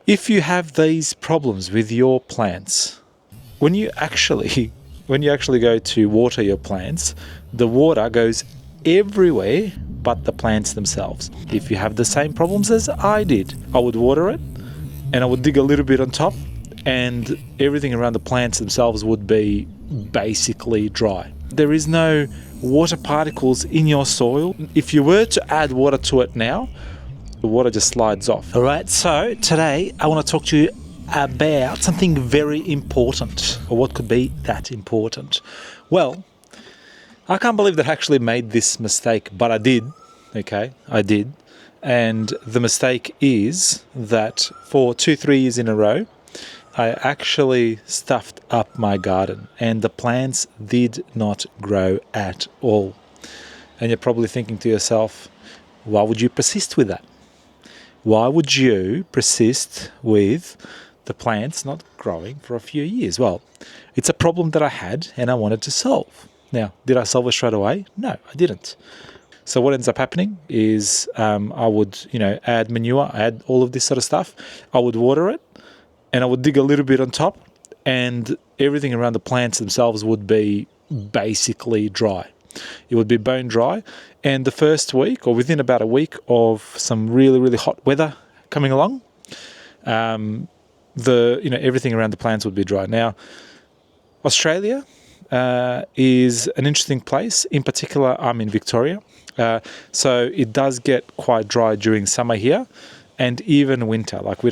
If you have these problems with your plants, when you actually go to water your plants, the water goes everywhere but the plants themselves. If you have the same problems as I did, I would water it and I would dig a little bit on top and everything around the plants themselves would be basically dry. There is no water particles in your soil. If you were to add water to it now, the water just slides off. All right, so today I want to talk to you about something very important, or what could be that important. Well, I can't believe that I actually made this mistake, but I did. Okay, I did. And the mistake is that for 2-3 years in a row, I actually stuffed up my garden and the plants did not grow at all. And you're probably thinking to yourself, why would you persist with that? Why would you persist with the plants not growing for a few years? Well, it's a problem that I had and I wanted to solve. Now, did I solve it straight away? No, I didn't. So what ends up happening is I would, add manure, add all of this sort of stuff. I would water it and I would dig a little bit on top and everything around the plants themselves would be basically dry. It would be bone dry. And the first week, or within about a week of some really, really hot weather coming along, everything around the plants would be dry. Now, Australia is an interesting place. In particular, I'm in Victoria. So it does get quite dry during summer here and even winter. Like I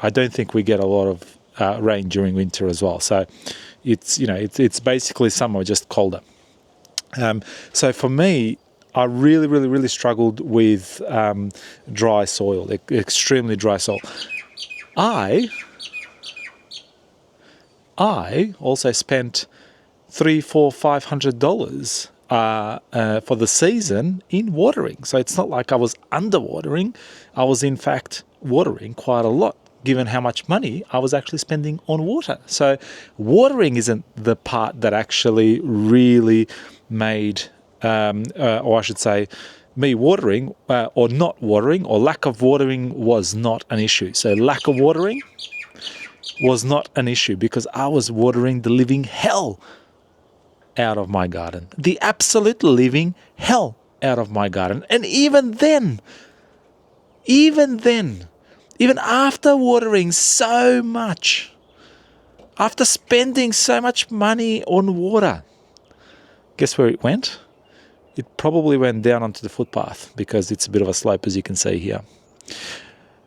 don't think we get a lot of rain during winter as well. So it's basically summer, just colder. So for me, I really, really, really struggled with dry soil, extremely dry soil. I also spent $300-$500 for the season in watering. So it's not like I was underwatering. I was in fact watering quite a lot, given how much money I was actually spending on water. So watering isn't the part that actually really made, or I should say, me watering or not watering or lack of watering was not an issue. So lack of watering was not an issue because I was watering the living hell out of my garden. The absolute living hell out of my garden. And even after watering so much, after spending so much money on water, guess where it went? It probably went down onto the footpath because it's a bit of a slope, as you can see here.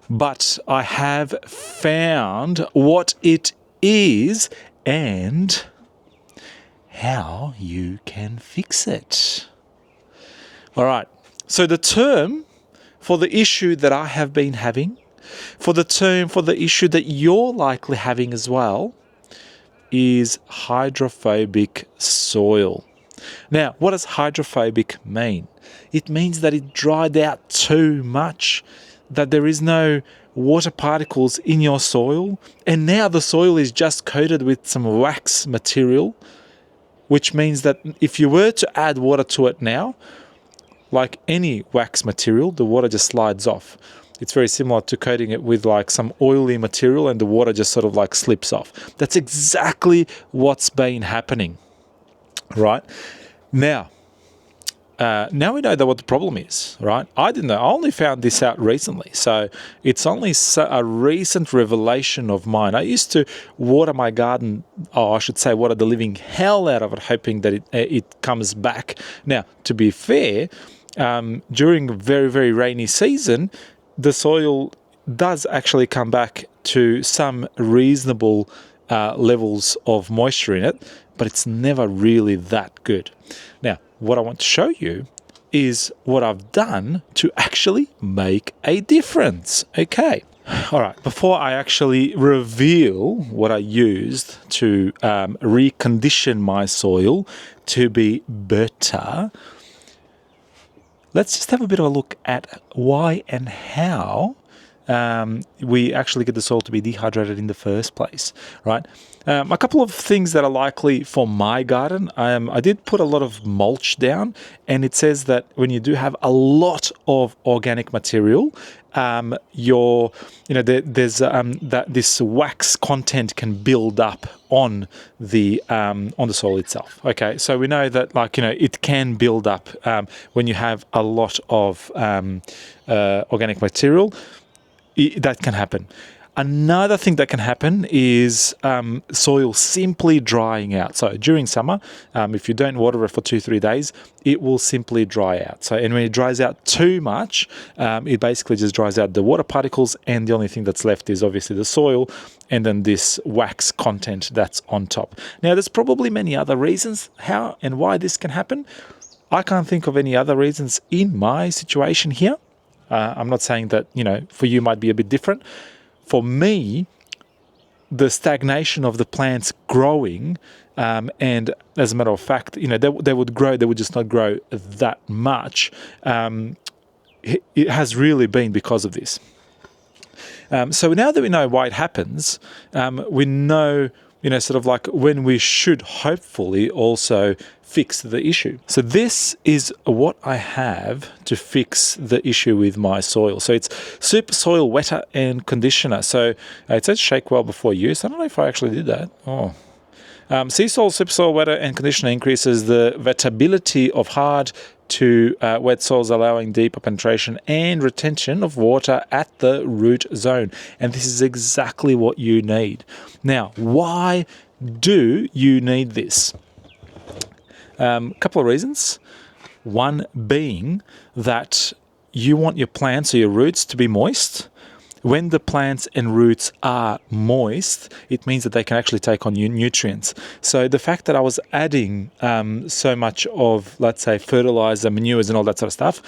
But I have found what it is and how you can fix it. All right. So the term for the issue that I have been having, for the issue that you're likely having as well, is hydrophobic soil. Now, what does hydrophobic mean? It means that it dried out too much, that there is no water particles in your soil, and now the soil is just coated with some wax material, which means that if you were to add water to it now, like any wax material, the water just slides off. It's very similar to coating it with like some oily material and the water just sort of like slips off. That's exactly what's been happening, right? Now we know that what the problem is, right? I didn't know. I only found this out recently. So it's only a recent revelation of mine. I used to water my garden, or I should say water the living hell out of it, hoping that it comes back. Now, to be fair, during a very, very rainy season, the soil does actually come back to some reasonable levels of moisture in it, but it's never really that good. Now, what I want to show you is what I've done to actually make a difference. Okay. All right. Before I actually reveal what I used to recondition my soil to be better, let's just have a bit of a look at why and how we actually get the soil to be dehydrated in the first place, right? A couple of things that are likely for my garden. I did put a lot of mulch down, and it says that when you do have a lot of organic material, there's that this wax content can build up on the soil itself. Okay, so we know that it can build up when you have a lot of organic material. That can happen. Another thing that can happen is soil simply drying out. So during summer, if you don't water it for 2-3 days, it will simply dry out. And when it dries out too much, it basically just dries out the water particles, and the only thing that's left is obviously the soil and then this wax content that's on top. Now, there's probably many other reasons how and why this can happen. I can't think of any other reasons in my situation here. I'm not saying that, for you might be a bit different. For me, the stagnation of the plants growing, and as a matter of fact, they would grow, they would just not grow that much. It has really been because of this. So now that we know why it happens, we know, sort of like when we should hopefully also fix the issue. So this is what I have to fix the issue with my soil. So it's Super Soil Wetter and Conditioner. So it says shake well before use. I don't know if I actually did that. Sea Soil Super Soil Wetter and Conditioner increases the wettability of hard to wet soils, allowing deeper penetration and retention of water at the root zone. And this is exactly what you need. Now, why do you need this? A couple of reasons. One being that you want your plants or your roots to be moist. When the plants and roots are moist, it means that they can actually take on new nutrients. So the fact that I was adding so much of, let's say, fertilizer, manures and all that sort of stuff,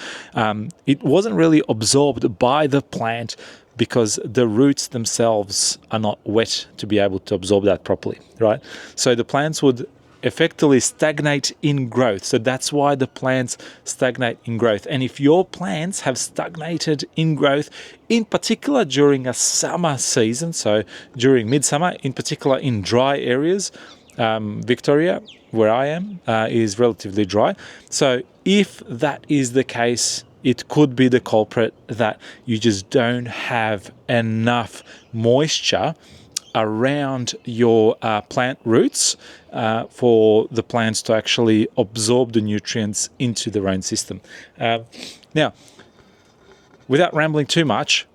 it wasn't really absorbed by the plant because the roots themselves are not wet to be able to absorb that properly, right? So the plants would effectively stagnate in growth. So that's why the plants stagnate in growth. And if your plants have stagnated in growth, in particular during a summer season, so during midsummer, in particular in dry areas, Victoria, where I am, is relatively dry. So if that is the case, it could be the culprit that you just don't have enough moisture around your plant roots for the plants to actually absorb the nutrients into their own system. Now, without rambling too much,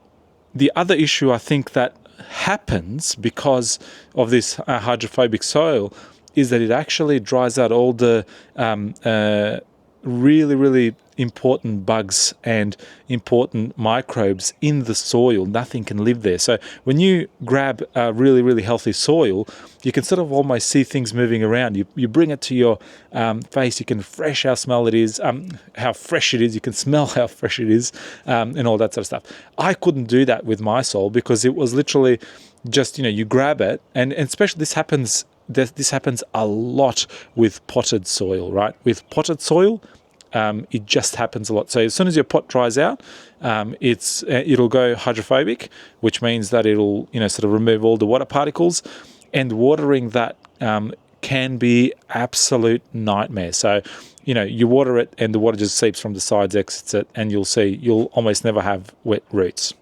the other issue I think that happens because of this hydrophobic soil is that it actually dries out all the really, really important bugs and important microbes in the soil. Nothing can live there. So when you grab a really, really healthy soil, you can sort of almost see things moving around. You bring it to your face, you can fresh how smell it is, how fresh it is, you can smell how fresh it is, and all that sort of stuff. I couldn't do that with my soil because it was literally just, you grab it, and especially this happens a lot with potted soil, right? With potted soil, it just happens a lot. So as soon as your pot dries out, it'll go hydrophobic, which means that it'll sort of remove all the water particles, and watering that can be absolute nightmare. So you water it and the water just seeps from the sides, exits it, and you'll almost never have wet roots.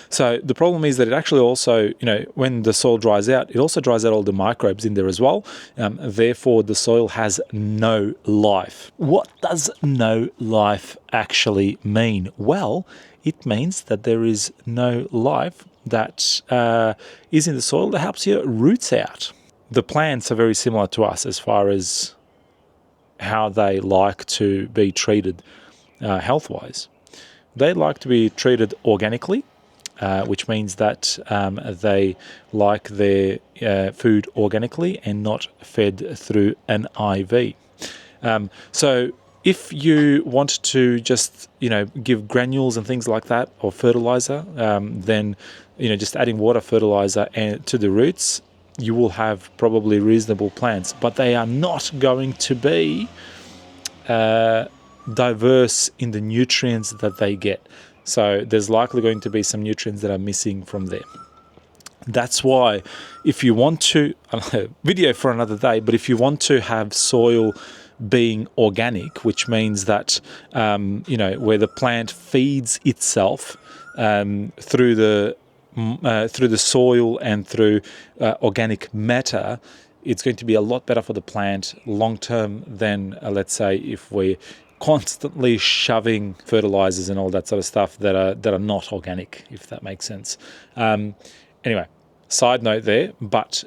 So the problem is that it actually also, when the soil dries out, it also dries out all the microbes in there as well. Therefore, the soil has no life. What does no life actually mean? Well, it means that there is no life that is in the soil that helps your roots out. The plants are very similar to us as far as how they like to be treated health-wise. They like to be treated organically, which means that they like their food organically and not fed through an IV. So if you want to just, give granules and things like that, or fertilizer, then, just adding water, fertilizer to the roots, you will have probably reasonable plants, but they are not going to be diverse in the nutrients that they get. So there's likely going to be some nutrients that are missing from there. That's why if you want to, video for another day, but if you want to have soil being organic, which means that, where the plant feeds itself through the soil and through organic matter, it's going to be a lot better for the plant long term than, let's say, if we're constantly shoving fertilizers and all that sort of stuff that are not organic, if that makes sense. Anyway, side note there, but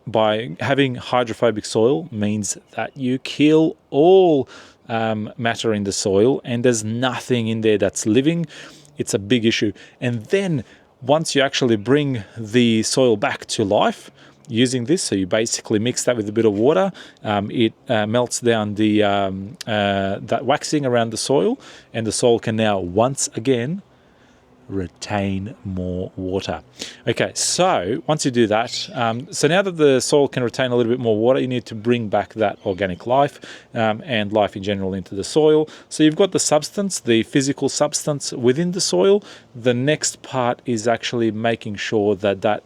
by having hydrophobic soil means that you kill all matter in the soil, and there's nothing in there that's living. It's a big issue. And then once you actually bring the soil back to life using this, so you basically mix that with a bit of water, it melts down that waxing around the soil, and the soil can now once again retain more water. Okay, so once you do that, so now that the soil can retain a little bit more water, you need to bring back that organic life and life in general into the soil. So you've got the substance, the physical substance within the soil. The next part is actually making sure that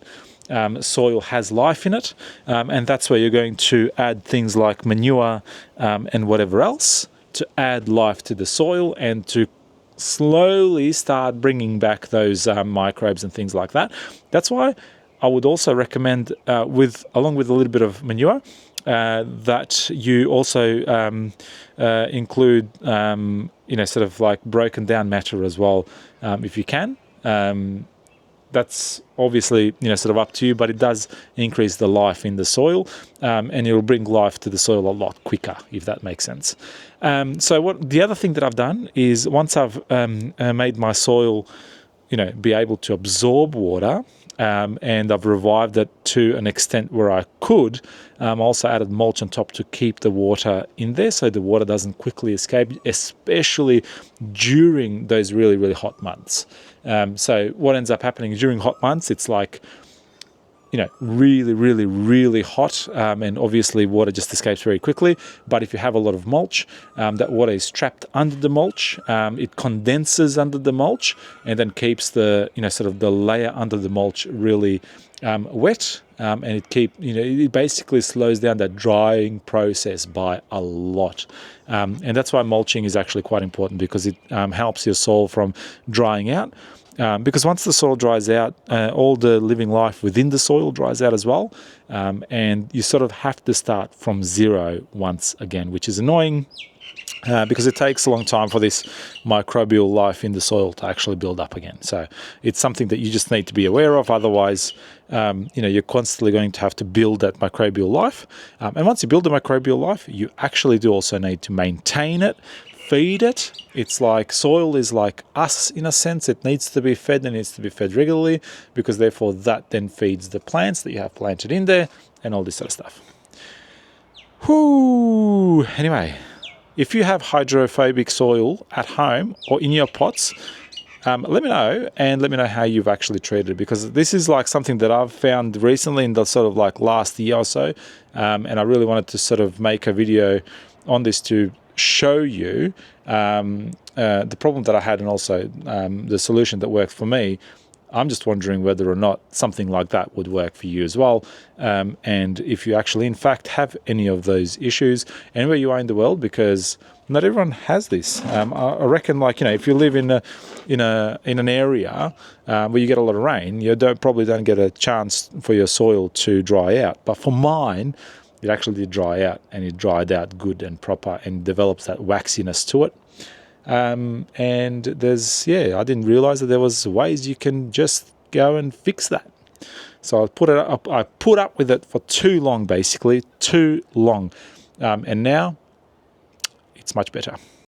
soil has life in it, and that's where you're going to add things like manure and whatever else to add life to the soil and to slowly start bringing back those microbes and things like that. That's why I would also recommend, along with a little bit of manure, that you also include, sort of like broken down matter as well, if you can. That's obviously, sort of up to you, but it does increase the life in the soil, and it'll bring life to the soil a lot quicker, if that makes sense. So the other thing that I've done is, once I've made my soil, be able to absorb water, and I've revived it to an extent where I could, I also added mulch on top to keep the water in there so the water doesn't quickly escape, especially during those really, really hot months. So what ends up happening during hot months, it's like, really, really, really hot, and obviously water just escapes very quickly. But if you have a lot of mulch, that water is trapped under the mulch, it condenses under the mulch, and then keeps the, sort of the layer under the mulch really wet, and it basically slows down that drying process by a lot. And that's why mulching is actually quite important, because it helps your soil from drying out. Because once the soil dries out, all the living life within the soil dries out as well, and you sort of have to start from zero once again, which is annoying, because it takes a long time for this microbial life in the soil to actually build up again. So it's something that you just need to be aware of. Otherwise, you're constantly going to have to build that microbial life. And once you build the microbial life, you actually do also need to maintain it, feed it. It's like soil is like us in a sense. It needs to be fed, and needs to be fed regularly, because therefore that then feeds the plants that you have planted in there and all this sort of stuff. Whoo! Anyway, if you have hydrophobic soil at home or in your pots, let me know, and let me know how you've actually treated it, because this is like something that I've found recently in the sort of like last year or so, and I really wanted to sort of make a video on this to show you the problem that I had, and also the solution that worked for me. I'm just wondering whether or not something like that would work for you as well, and if you actually in fact have any of those issues anywhere you are in the world, because not everyone has this. I reckon, like, if you live in an area where you get a lot of rain, you probably don't get a chance for your soil to dry out. But for mine, it actually did dry out, and it dried out good and proper, and develops that waxiness to it. And I didn't realize that there was ways you can just go and fix that. So I put up with it for too long, basically, and now it's much better.